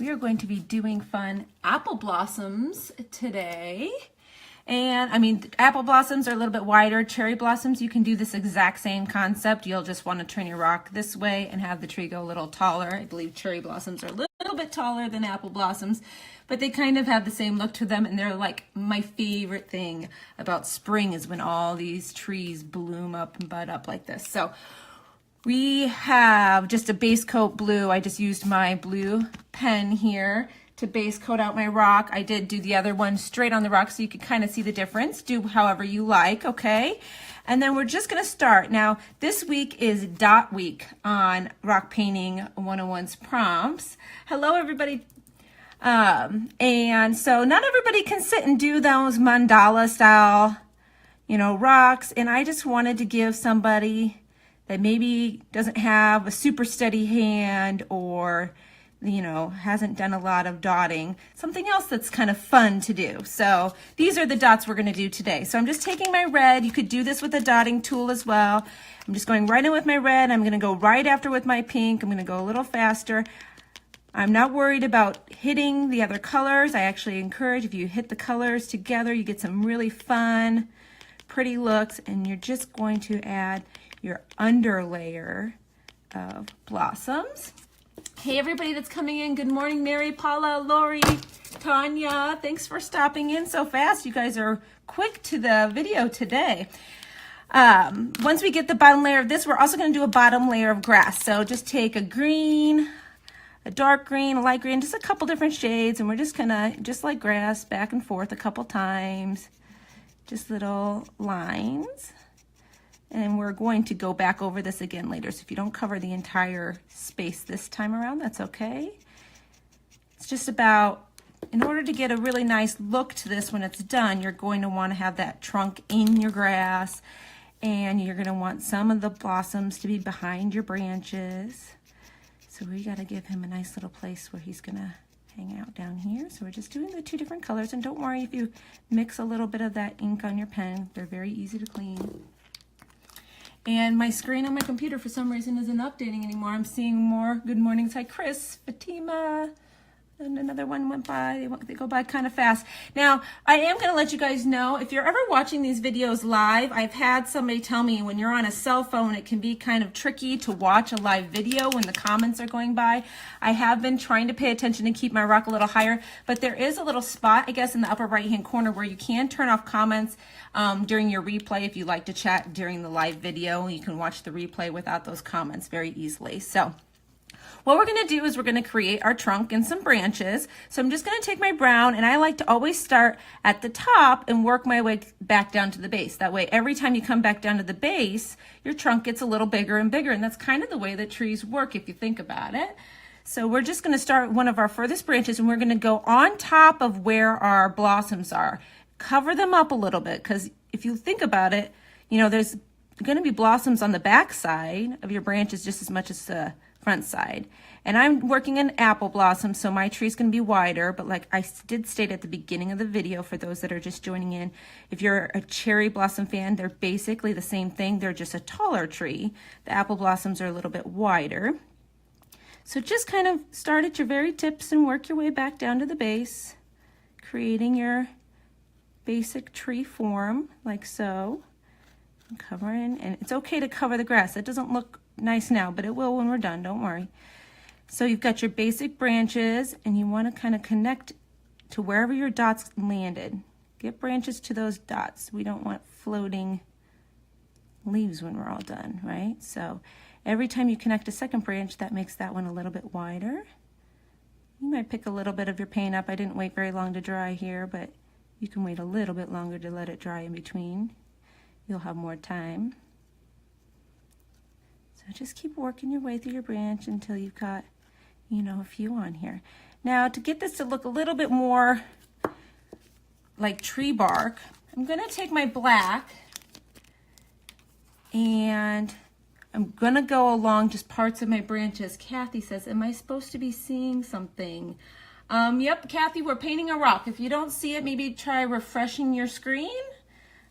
We are going to be doing fun apple blossoms today. And I mean, apple blossoms are a little bit wider. Cherry blossoms, you can do this exact same concept. You'll just want to turn your rock this way and have the tree go a little taller. I believe cherry blossoms are a little bit taller than apple blossoms, but they kind of have the same look to them. And they're like my favorite thing about spring is when all these trees bloom up and bud up like this. So we have just a base coat blue. I just used my blue pen here to base coat out my rock. I did do the other one straight on the rock so you can kind of see the difference. Do however you like, okay? And then we're just gonna start. Now, this week is dot week on Rock Painting 101's prompts. Hello, everybody. And so not everybody can sit and do those mandala style, rocks. And I just wanted to give somebody that maybe doesn't have a super steady hand or, hasn't done a lot of dotting, something else that's kind of fun to do. So these are the dots we're going to do today. So I'm just taking my red. You could do this with a dotting tool as well. I'm just going right in with my red. I'm going to go right after with my pink. I'm going to go a little faster. I'm not worried about hitting the other colors. I actually encourage if you hit the colors together, you get some really fun, pretty looks, and you're just going to add your under layer of blossoms. Hey, everybody that's coming in. Good morning, Mary, Paula, Lori, Tanya. Thanks for stopping in so fast. You guys are quick to the video today. Once we get the bottom layer of this, we're also going to do a bottom layer of grass. So just take a green, a dark green, a light green, just a couple different shades, and we're just gonna, just like grass, back and forth a couple times, just little lines. And we're going to go back over this again later. So if you don't cover the entire space this time around, that's okay. It's just about, in order to get a really nice look to this when it's done, you're going to want to have that trunk in your grass, and you're going to want some of the blossoms to be behind your branches. So we got to give him a nice little place where he's going to hang out down here. So we're just doing the two different colors. And don't worry if you mix a little bit of that ink on your pen. They're very easy to clean. And my screen on my computer for some reason isn't updating anymore. I'm seeing more good mornings. Hi, Chris, Fatima, and another one went by. They go by kind of fast. Now, I am going to let you guys know, if you're ever watching these videos live, I've had somebody tell me when you're on a cell phone, it can be kind of tricky to watch a live video when the comments are going by. I have been trying to pay attention and keep my rock a little higher, but there is a little spot, I guess, in the upper right-hand corner where you can turn off comments during your replay. If you like to chat during the live video, you can watch the replay without those comments very easily. So what we're going to do is we're going to create our trunk and some branches. So I'm just going to take my brown, and I like to always start at the top and work my way back down to the base. That way, every time you come back down to the base, your trunk gets a little bigger and bigger. And that's kind of the way that trees work if you think about it. So we're just going to start one of our furthest branches, and we're going to go on top of where our blossoms are. Cover them up a little bit, because if you think about it, there's going to be blossoms on the back side of your branches just as much as the front side. And I'm working in apple blossom, so my tree is going to be wider, but like I did state at the beginning of the video, for those that are just joining in, if you're a cherry blossom fan, they're basically the same thing. They're just a taller tree. The apple blossoms are a little bit wider. So just kind of start at your very tips and work your way back down to the base, creating your basic tree form like so. And covering, and it's okay to cover the grass. It doesn't look nice now, but it will when we're done, don't worry. So you've got your basic branches, and you want to kind of connect to wherever your dots landed. Get branches to those dots. We don't want floating leaves when we're all done, right? So every time you connect a second branch, that makes that one a little bit wider. You might pick a little bit of your paint up. I didn't wait very long to dry here, but you can wait a little bit longer to let it dry in between. You'll have more time. So just keep working your way through your branch until you've got, a few on here. Now, to get this to look a little bit more like tree bark, I'm going to take my black, and I'm going to go along just parts of my branches. Kathy says, am I supposed to be seeing something? Yep, Kathy, we're painting a rock. If you don't see it, maybe try refreshing your screen.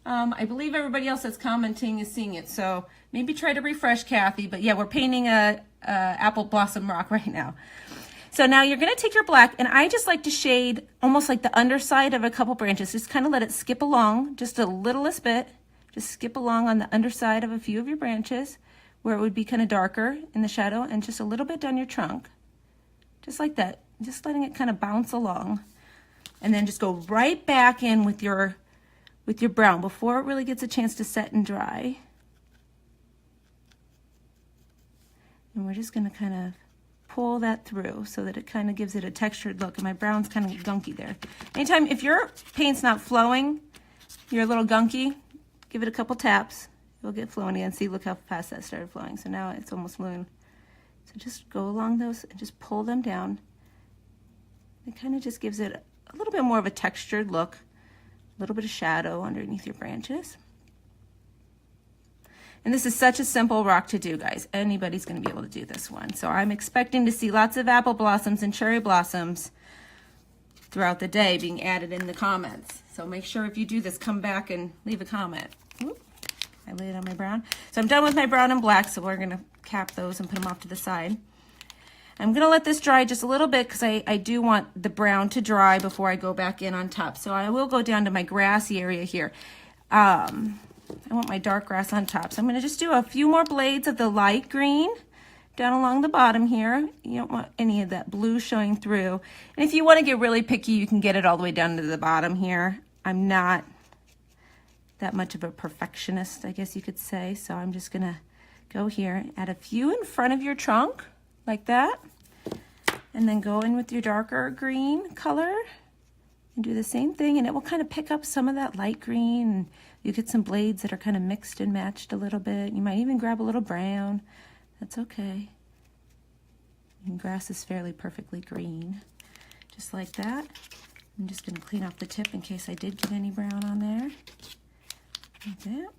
I believe everybody else that's commenting is seeing it, so maybe try to refresh, Kathy. But yeah, we're painting a apple blossom rock right now. So now you're going to take your black, and I just like to shade almost like the underside of a couple branches. Just kind of let it skip along just a littlest bit. Just skip along on the underside of a few of your branches where it would be kind of darker in the shadow, and just a little bit down your trunk. Just like that. Just letting it kind of bounce along. And then just go right back in with your brown before it really gets a chance to set and dry. And we're just going to kind of pull that through so that it kind of gives it a textured look. And my brown's kind of gunky there. Anytime, if your paint's not flowing, you're a little gunky, give it a couple taps. It'll get flowing again. See, look how fast that started flowing. So now it's almost flowing. So just go along those and just pull them down. It kind of just gives it a little bit more of a textured look, a little bit of shadow underneath your branches. And this is such a simple rock to do, guys. Anybody's going to be able to do this one. So I'm expecting to see lots of apple blossoms and cherry blossoms throughout the day being added in the comments. So make sure if you do this, come back and leave a comment. Oop, I laid on my brown. So I'm done with my brown and black, so we're going to cap those and put them off to the side. I'm going to let this dry just a little bit because I do want the brown to dry before I go back in on top. So I will go down to my grassy area here. I want my dark grass on top. So I'm going to just do a few more blades of the light green down along the bottom here. You don't want any of that blue showing through. And if you want to get really picky, you can get it all the way down to the bottom here. I'm not that much of a perfectionist, I guess you could say. So I'm just going to go here, add a few in front of your trunk like that. And then go in with your darker green color and do the same thing, and it will kind of pick up some of that light green, and you get some blades that are kind of mixed and matched a little bit. You might even grab a little brown. That's okay. And grass is fairly perfectly green. Just like that. I'm just going to clean off the tip in case I did get any brown on there. Like that.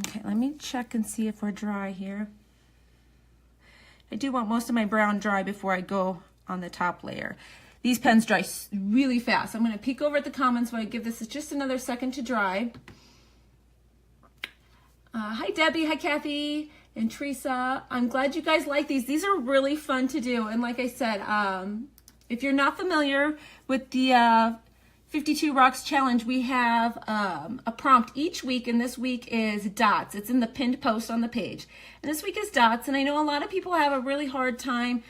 Okay, let me check and see if we're dry here. I do want most of my brown dry before I go on the top layer. These pens dry really fast. I'm going to peek over at the comments while I give this just another second to dry. Hi Debbie, hi Kathy, and Teresa. I'm glad you guys like these. These are really fun to do. And like I said, if you're not familiar with the 52 Rocks Challenge, we have a prompt each week, and this week is dots. It's in the pinned post on the page. And this week is dots, and I know a lot of people have a really hard time,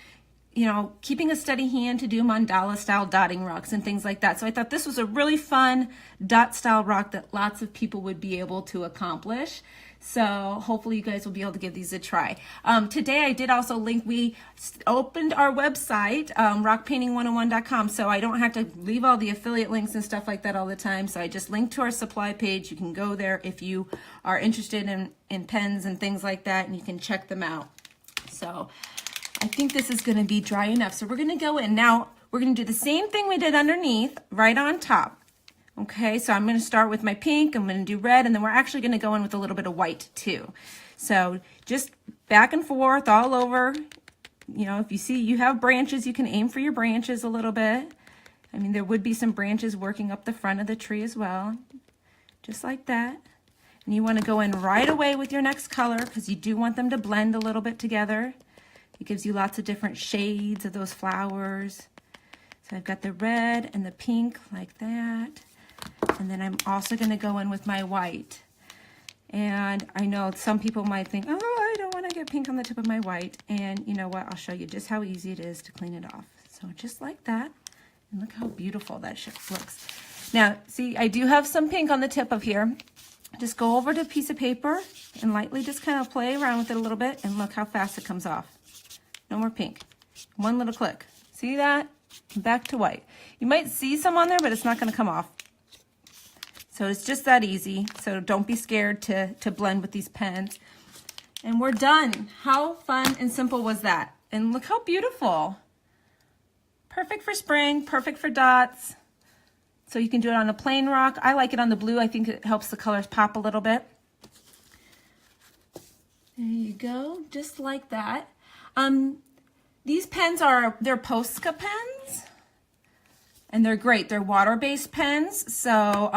you know, keeping a steady hand to do mandala style dotting rocks and things like that. So I thought this was a really fun dot style rock that lots of people would be able to accomplish. So hopefully you guys will be able to give these a try. Today I did also link, we opened our website, rockpainting101.com, so I don't have to leave all the affiliate links and stuff like that all the time. So I just linked to our supply page. You can go there if you are interested in pens and things like that, and you can check them out. So I think this is going to be dry enough. So we're going to go in. Now we're going to do the same thing we did underneath, right on top. Okay, so I'm going to start with my pink, I'm going to do red, and then we're actually going to go in with a little bit of white too. So just back and forth all over. You know, if you see you have branches, you can aim for your branches a little bit. I mean, there would be some branches working up the front of the tree as well. Just like that. And you want to go in right away with your next color because you do want them to blend a little bit together. It gives you lots of different shades of those flowers. So I've got the red and the pink like that. And then I'm also going to go in with my white. And I know some people might think, oh, I don't want to get pink on the tip of my white. And you know what? I'll show you just how easy it is to clean it off. So just like that. And look how beautiful that looks. Now, see, I do have some pink on the tip of here. Just go over to a piece of paper and lightly just kind of play around with it a little bit. And look how fast it comes off. No more pink. One little click. See that? Back to white. You might see some on there, but it's not going to come off. So it's just that easy. So don't be scared to blend with these pens. And we're done. How fun and simple was that? And look how beautiful. Perfect for spring, perfect for dots. So you can do it on a plain rock. I like it on the blue. I think it helps the colors pop a little bit. There you go, just like that. These pens they're Posca pens. And they're great. They're water-based pens, so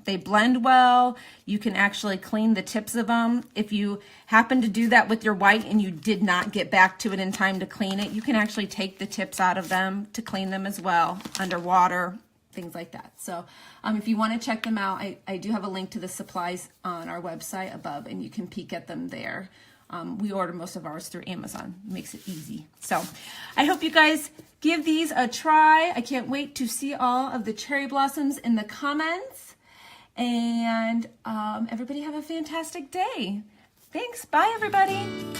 they blend well. You can actually clean the tips of them. If you happen to do that with your white and you did not get back to it in time to clean it, you can actually take the tips out of them to clean them as well, underwater, things like that. So if you want to check them out, I do have a link to the supplies on our website above, and you can peek at them there. We order most of ours through Amazon. It makes it easy. So I hope you guys give these a try. I can't wait to see all of the cherry blossoms in the comments. And everybody have a fantastic day. Thanks. Bye, everybody.